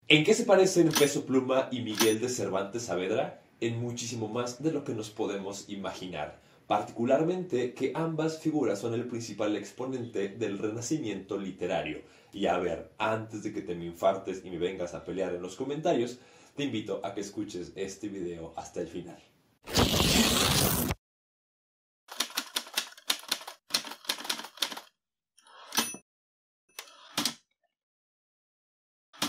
¿En qué se parecen Peso Pluma y Miguel de Cervantes Saavedra? En muchísimo más de lo que nos podemos imaginar. Particularmente que ambas figuras son el principal exponente del renacimiento literario. Y a ver, antes de que te me infartes y me vengas a pelear en los comentarios, te invito a que escuches este video hasta el final.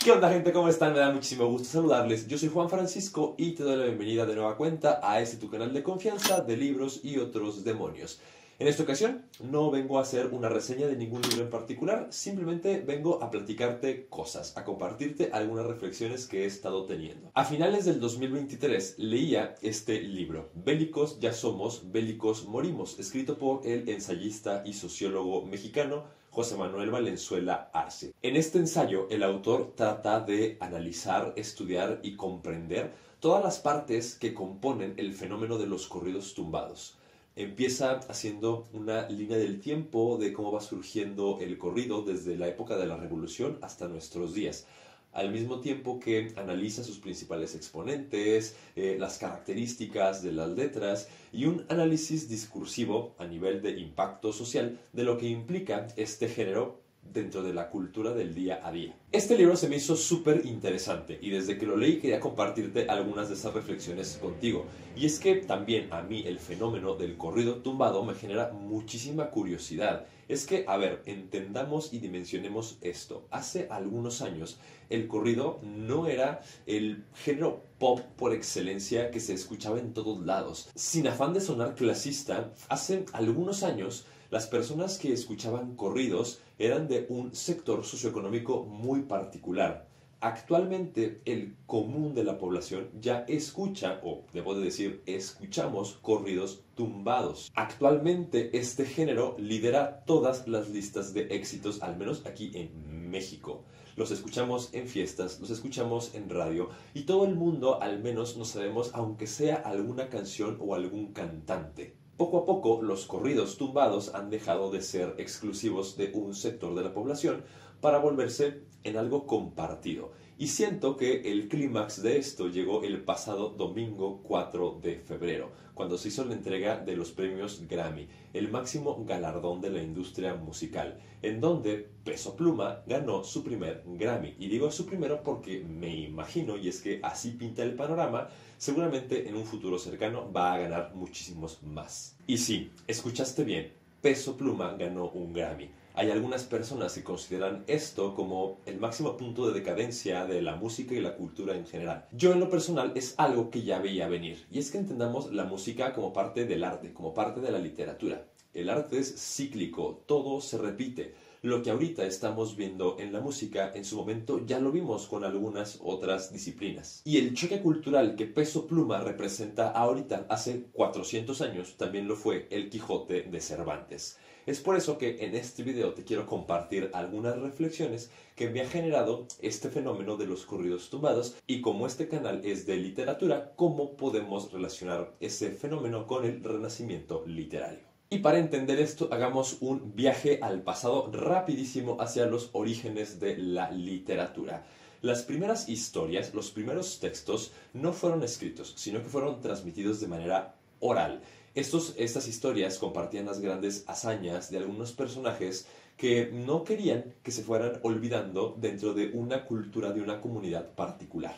¿Qué onda, gente? ¿Cómo están? Me da muchísimo gusto saludarles. Yo soy Juan Francisco y te doy la bienvenida de nueva cuenta a este tu canal de confianza de libros y otros demonios. En esta ocasión no vengo a hacer una reseña de ningún libro en particular, simplemente vengo a platicarte cosas, a compartirte algunas reflexiones que he estado teniendo. A finales del 2023 leía este libro, Bélicos ya somos, bélicos morimos, escrito por el ensayista y sociólogo mexicano José Manuel Valenzuela Arce. En este ensayo, el autor trata de analizar, estudiar y comprender todas las partes que componen el fenómeno de los corridos tumbados. Empieza haciendo una línea del tiempo de cómo va surgiendo el corrido desde la época de la Revolución hasta nuestros días, al mismo tiempo que analiza sus principales exponentes, las características de las letras y un análisis discursivo a nivel de impacto social de lo que implica este género dentro de la cultura del día a día. Este libro se me hizo súper interesante y desde que lo leí quería compartirte algunas de esas reflexiones contigo. Y es que también a mí el fenómeno del corrido tumbado me genera muchísima curiosidad. Es que, a ver, entendamos y dimensionemos esto. Hace algunos años el corrido no era el género pop por excelencia que se escuchaba en todos lados. Sin afán de sonar clasista, hace algunos años las personas que escuchaban corridos eran de un sector socioeconómico muy particular. Actualmente el común de la población ya escucha, o debo de decir, escuchamos corridos tumbados. Actualmente este género lidera todas las listas de éxitos, al menos aquí en México. Los escuchamos en fiestas, los escuchamos en radio y todo el mundo al menos nos sabemos aunque sea alguna canción o algún cantante. Poco a poco, los corridos tumbados han dejado de ser exclusivos de un sector de la población para volverse en algo compartido. Y siento que el clímax de esto llegó el pasado domingo 4 de febrero, cuando se hizo la entrega de los premios Grammy, el máximo galardón de la industria musical, en donde Peso Pluma ganó su primer Grammy. Y digo su primero porque me imagino, y es que así pinta el panorama, seguramente en un futuro cercano va a ganar muchísimos más. Y sí, escuchaste bien, Peso Pluma ganó un Grammy. Hay algunas personas que consideran esto como el máximo punto de decadencia de la música y la cultura en general. Yo en lo personal es algo que ya veía venir, y es que entendamos la música como parte del arte, como parte de la literatura. El arte es cíclico, todo se repite. Lo que ahorita estamos viendo en la música, en su momento ya lo vimos con algunas otras disciplinas. Y el choque cultural que Peso Pluma representa ahorita, hace 400 años, también lo fue el Quijote de Cervantes. Es por eso que en este video te quiero compartir algunas reflexiones que me ha generado este fenómeno de los corridos tumbados y como este canal es de literatura, cómo podemos relacionar ese fenómeno con el renacimiento literario. Y para entender esto, hagamos un viaje al pasado rapidísimo hacia los orígenes de la literatura. Las primeras historias, los primeros textos, no fueron escritos, sino que fueron transmitidos de manera oral. Estas historias compartían las grandes hazañas de algunos personajes que no querían que se fueran olvidando dentro de una cultura de una comunidad particular.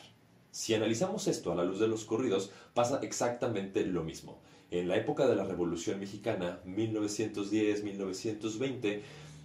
Si analizamos esto a la luz de los corridos, pasa exactamente lo mismo. En la época de la Revolución Mexicana, 1910-1920,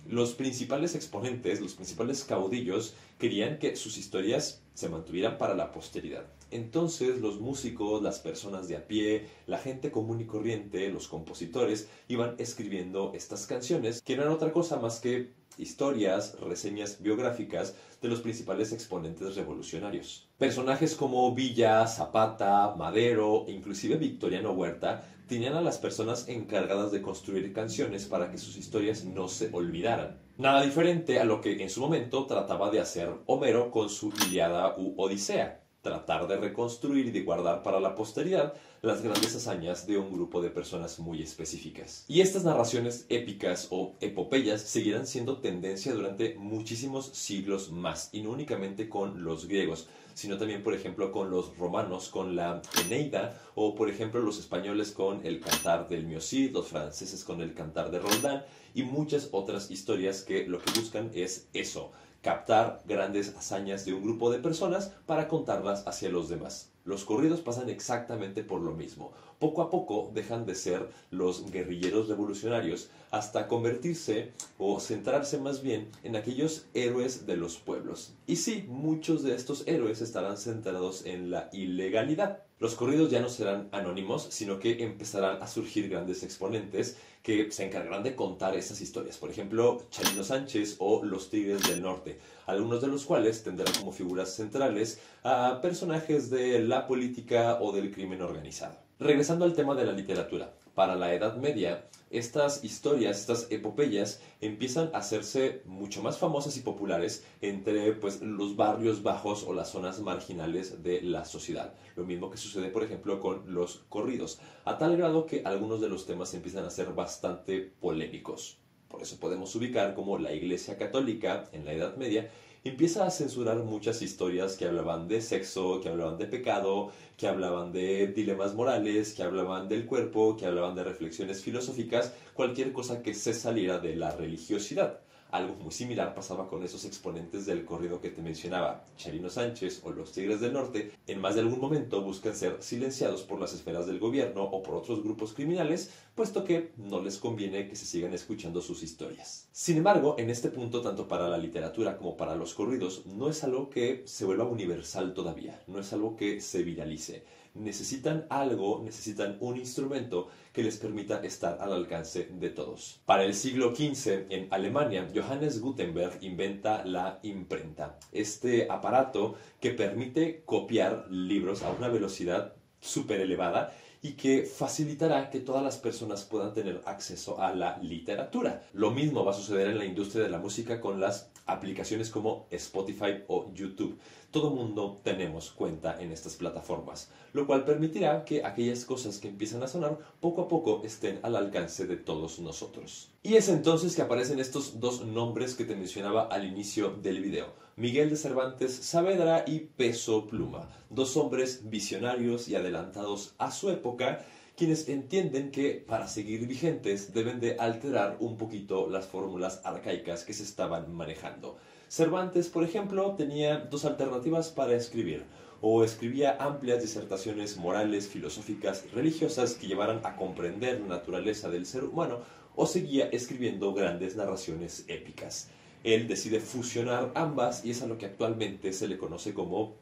los principales exponentes, los principales caudillos, querían que sus historias se mantuvieran para la posteridad. Entonces los músicos, las personas de a pie, la gente común y corriente, los compositores, iban escribiendo estas canciones que no eran otra cosa más que historias, reseñas biográficas de los principales exponentes revolucionarios. Personajes como Villa, Zapata, Madero e inclusive Victoriano Huerta tenían a las personas encargadas de construir canciones para que sus historias no se olvidaran. Nada diferente a lo que en su momento trataba de hacer Homero con su Ilíada u Odisea. tratar de reconstruir y de guardar para la posteridad las grandes hazañas de un grupo de personas muy específicas. Y estas narraciones épicas o epopeyas seguirán siendo tendencia durante muchísimos siglos más, y no únicamente con los griegos, sino también, por ejemplo, con los romanos, con la Eneida, o por ejemplo los españoles con el Cantar del Miosit, los franceses con el Cantar de Roldán, y muchas otras historias que lo que buscan es eso, captar grandes hazañas de un grupo de personas para contarlas hacia los demás. Los corridos pasan exactamente por lo mismo. Poco a poco dejan de ser los guerrilleros revolucionarios hasta convertirse o centrarse más bien en aquellos héroes de los pueblos. Y sí, muchos de estos héroes estarán centrados en la ilegalidad. Los corridos ya no serán anónimos, sino que empezarán a surgir grandes exponentes que se encargarán de contar esas historias. Por ejemplo, Chalino Sánchez o los Tigres del Norte, algunos de los cuales tendrán como figuras centrales a personajes de la política o del crimen organizado. Regresando al tema de la literatura, para la Edad Media, estas historias, estas epopeyas, empiezan a hacerse mucho más famosas y populares entre los barrios bajos o las zonas marginales de la sociedad. Lo mismo que sucede, por ejemplo, con los corridos, a tal grado que algunos de los temas empiezan a ser bastante polémicos. Por eso podemos ubicar como la Iglesia Católica, en la Edad Media, empieza a censurar muchas historias que hablaban de sexo, que hablaban de pecado, que hablaban de dilemas morales, que hablaban del cuerpo, que hablaban de reflexiones filosóficas, cualquier cosa que se saliera de la religiosidad. Algo muy similar pasaba con esos exponentes del corrido que te mencionaba, Chalino Sánchez o los Tigres del Norte. En más de algún momento buscan ser silenciados por las esferas del gobierno o por otros grupos criminales, puesto que no les conviene que se sigan escuchando sus historias. Sin embargo, en este punto, tanto para la literatura como para los corridos, no es algo que se vuelva universal todavía, no es algo que se viralice. Necesitan algo, necesitan un instrumento que les permita estar al alcance de todos. Para el siglo XV, en Alemania, Johannes Gutenberg inventa la imprenta, este aparato que permite copiar libros a una velocidad súper elevada y que facilitará que todas las personas puedan tener acceso a la literatura. Lo mismo va a suceder en la industria de la música con las aplicaciones como Spotify o YouTube. Todo mundo tenemos cuenta en estas plataformas, lo cual permitirá que aquellas cosas que empiezan a sonar poco a poco estén al alcance de todos nosotros. Y es entonces que aparecen estos dos nombres que te mencionaba al inicio del video: Miguel de Cervantes Saavedra y Peso Pluma, dos hombres visionarios y adelantados a su época, quienes entienden que para seguir vigentes deben de alterar un poquito las fórmulas arcaicas que se estaban manejando. Cervantes, por ejemplo, tenía dos alternativas para escribir: o escribía amplias disertaciones morales, filosóficas, religiosas que llevaran a comprender la naturaleza del ser humano, o seguía escribiendo grandes narraciones épicas. Él decide fusionar ambas y es a lo que actualmente se le conoce como,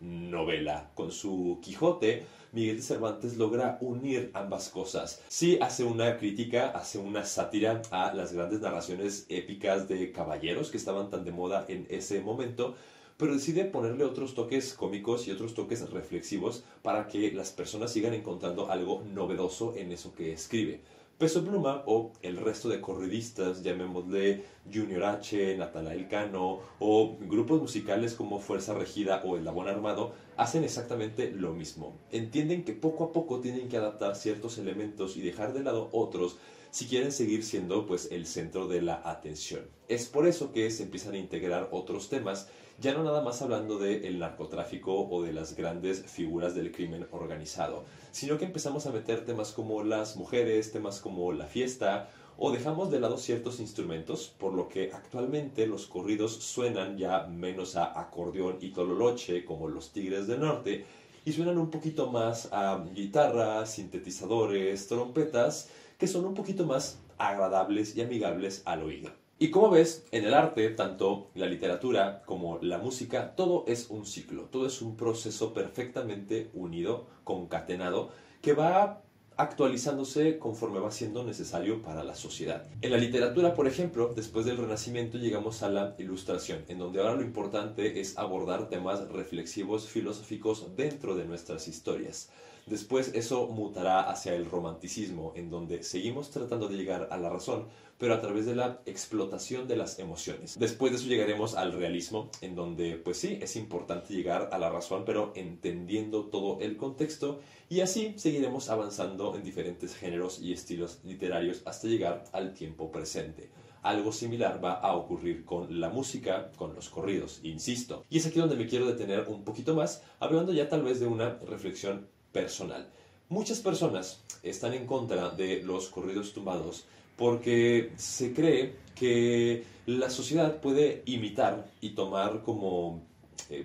novela. Con su Quijote, Miguel de Cervantes logra unir ambas cosas. Sí hace una crítica, hace una sátira a las grandes narraciones épicas de caballeros que estaban tan de moda en ese momento, pero decide ponerle otros toques cómicos y otros toques reflexivos para que las personas sigan encontrando algo novedoso en eso que escribe. Peso Pluma o el resto de corridistas, llamémosle Junior H, Natanael Cano o grupos musicales como Fuerza Regida o Eslabón Armado, hacen exactamente lo mismo. Entienden que poco a poco tienen que adaptar ciertos elementos y dejar de lado otros si quieren seguir siendo el centro de la atención. Es por eso que se empiezan a integrar otros temas, ya no nada más hablando del narcotráfico o de las grandes figuras del crimen organizado, sino que empezamos a meter temas como las mujeres, temas como la fiesta, o dejamos de lado ciertos instrumentos, por lo que actualmente los corridos suenan ya menos a acordeón y tololoche como los Tigres del Norte, y suenan un poquito más a guitarras, sintetizadores, trompetas, que son un poquito más agradables y amigables al oído. Y como ves, en el arte, tanto la literatura como la música, todo es un ciclo, todo es un proceso perfectamente unido, concatenado, que va actualizándose conforme va siendo necesario para la sociedad. En la literatura, por ejemplo, después del Renacimiento llegamos a la Ilustración, en donde ahora lo importante es abordar temas reflexivos, filosóficos dentro de nuestras historias. Después eso mutará hacia el romanticismo, en donde seguimos tratando de llegar a la razón, pero a través de la explotación de las emociones. Después de eso llegaremos al realismo, en donde pues sí, es importante llegar a la razón, pero entendiendo todo el contexto, y así seguiremos avanzando en diferentes géneros y estilos literarios hasta llegar al tiempo presente. Algo similar va a ocurrir con la música, con los corridos, insisto. Y es aquí donde me quiero detener un poquito más, hablando ya tal vez de una reflexión personal. Muchas personas están en contra de los corridos tumbados porque se cree que la sociedad puede imitar y tomar como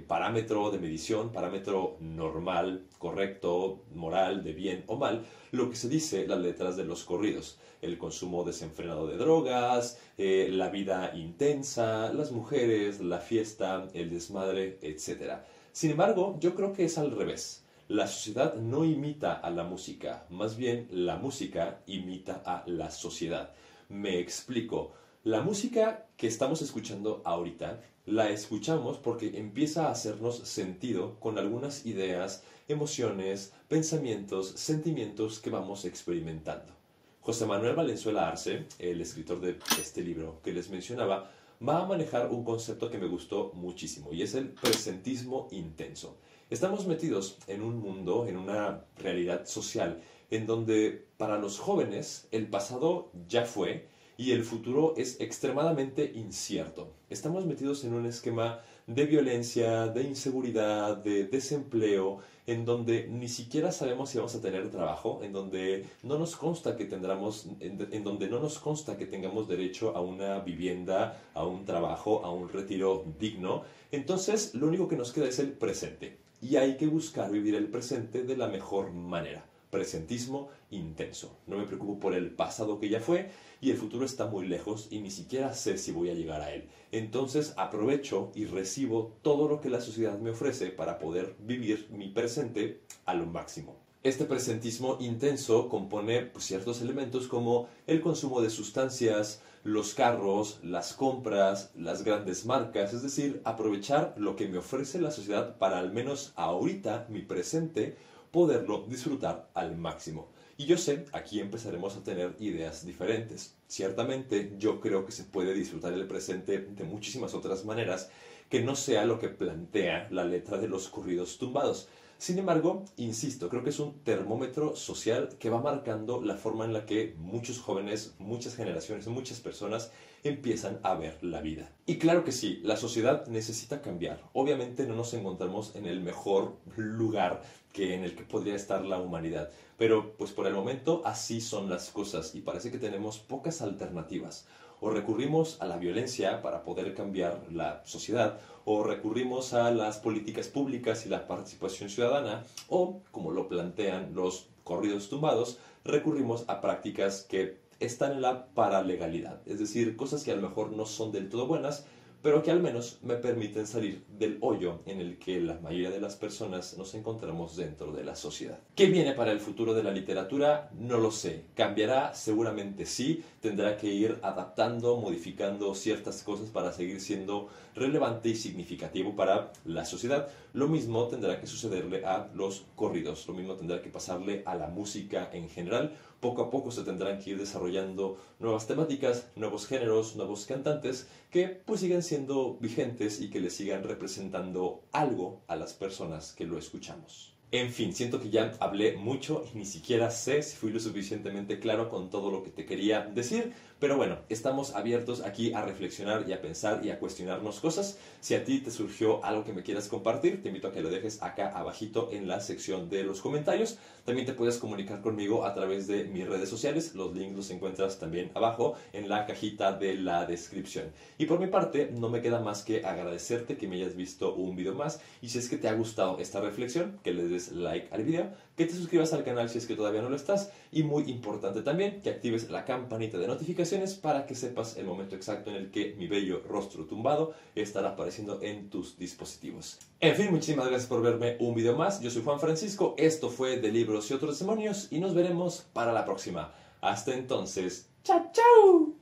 parámetro de medición, parámetro normal, correcto, moral, de bien o mal, lo que se dice las letras de los corridos. El consumo desenfrenado de drogas, la vida intensa, las mujeres, la fiesta, el desmadre, etc. Sin embargo, yo creo que es al revés. La sociedad no imita a la música, más bien la música imita a la sociedad. Me explico. La música que estamos escuchando ahorita la escuchamos porque empieza a hacernos sentido con algunas ideas, emociones, pensamientos, sentimientos que vamos experimentando. José Manuel Valenzuela Arce, el escritor de este libro que les mencionaba, va a manejar un concepto que me gustó muchísimo y es el presentismo intenso. Estamos metidos en un mundo, en una realidad social, en donde para los jóvenes el pasado ya fue y el futuro es extremadamente incierto. Estamos metidos en un esquema de violencia, de inseguridad, de desempleo, en donde ni siquiera sabemos si vamos a tener trabajo, en donde no nos consta que en donde no nos consta que tengamos derecho a una vivienda, a un trabajo, a un retiro digno. Entonces, lo único que nos queda es el presente. Y hay que buscar vivir el presente de la mejor manera. Presentismo intenso. No me preocupo por el pasado que ya fue y el futuro está muy lejos y ni siquiera sé si voy a llegar a él. Entonces aprovecho y recibo todo lo que la sociedad me ofrece para poder vivir mi presente a lo máximo. Este presentismo intenso compone ciertos elementos como el consumo de sustancias, los carros, las compras, las grandes marcas, es decir, aprovechar lo que me ofrece la sociedad para al menos ahorita, mi presente, poderlo disfrutar al máximo. Y yo sé, aquí empezaremos a tener ideas diferentes. Ciertamente, yo creo que se puede disfrutar el presente de muchísimas otras maneras que no sea lo que plantea la letra de los corridos tumbados. Sin embargo, insisto, creo que es un termómetro social que va marcando la forma en la que muchos jóvenes, muchas generaciones, muchas personas empiezan a ver la vida. Y claro que sí, la sociedad necesita cambiar. Obviamente no nos encontramos en el mejor lugar en el que podría estar la humanidad. Pero pues por el momento así son las cosas y parece que tenemos pocas alternativas. O recurrimos a la violencia para poder cambiar la sociedad, o recurrimos a las políticas públicas y la participación ciudadana, o, como lo plantean los corridos tumbados, recurrimos a prácticas que están en la paralegalidad, es decir, cosas que a lo mejor no son del todo buenas, pero que al menos me permiten salir del hoyo en el que la mayoría de las personas nos encontramos dentro de la sociedad. ¿Qué viene para el futuro de la literatura? No lo sé. ¿Cambiará? Seguramente sí. Tendrá que ir adaptando, modificando ciertas cosas para seguir siendo relevante y significativo para la sociedad. Lo mismo tendrá que sucederle a los corridos, lo mismo tendrá que pasarle a la música en general. Poco a poco se tendrán que ir desarrollando nuevas temáticas, nuevos géneros, nuevos cantantes que pues sigan siendo vigentes y que le sigan representando algo a las personas que lo escuchamos. En fin, siento que ya hablé mucho y ni siquiera sé si fui lo suficientemente claro con todo lo que te quería decir, pero bueno, estamos abiertos aquí a reflexionar y a pensar y a cuestionarnos cosas. Si a ti te surgió algo que me quieras compartir, te invito a que lo dejes acá abajito en la sección de los comentarios. También te puedes comunicar conmigo a través de mis redes sociales, los links los encuentras también abajo en la cajita de la descripción. Y por mi parte, no me queda más que agradecerte que me hayas visto un video más y si es que te ha gustado esta reflexión, que le des like al video, que te suscribas al canal si es que todavía no lo estás y muy importante también que actives la campanita de notificaciones para que sepas el momento exacto en el que mi bello rostro tumbado estará apareciendo en tus dispositivos. En fin, muchísimas gracias por verme un video más. Yo soy Juan Francisco, esto fue de Libros y Otros Demonios y nos veremos para la próxima. Hasta entonces, ¡chao, chao!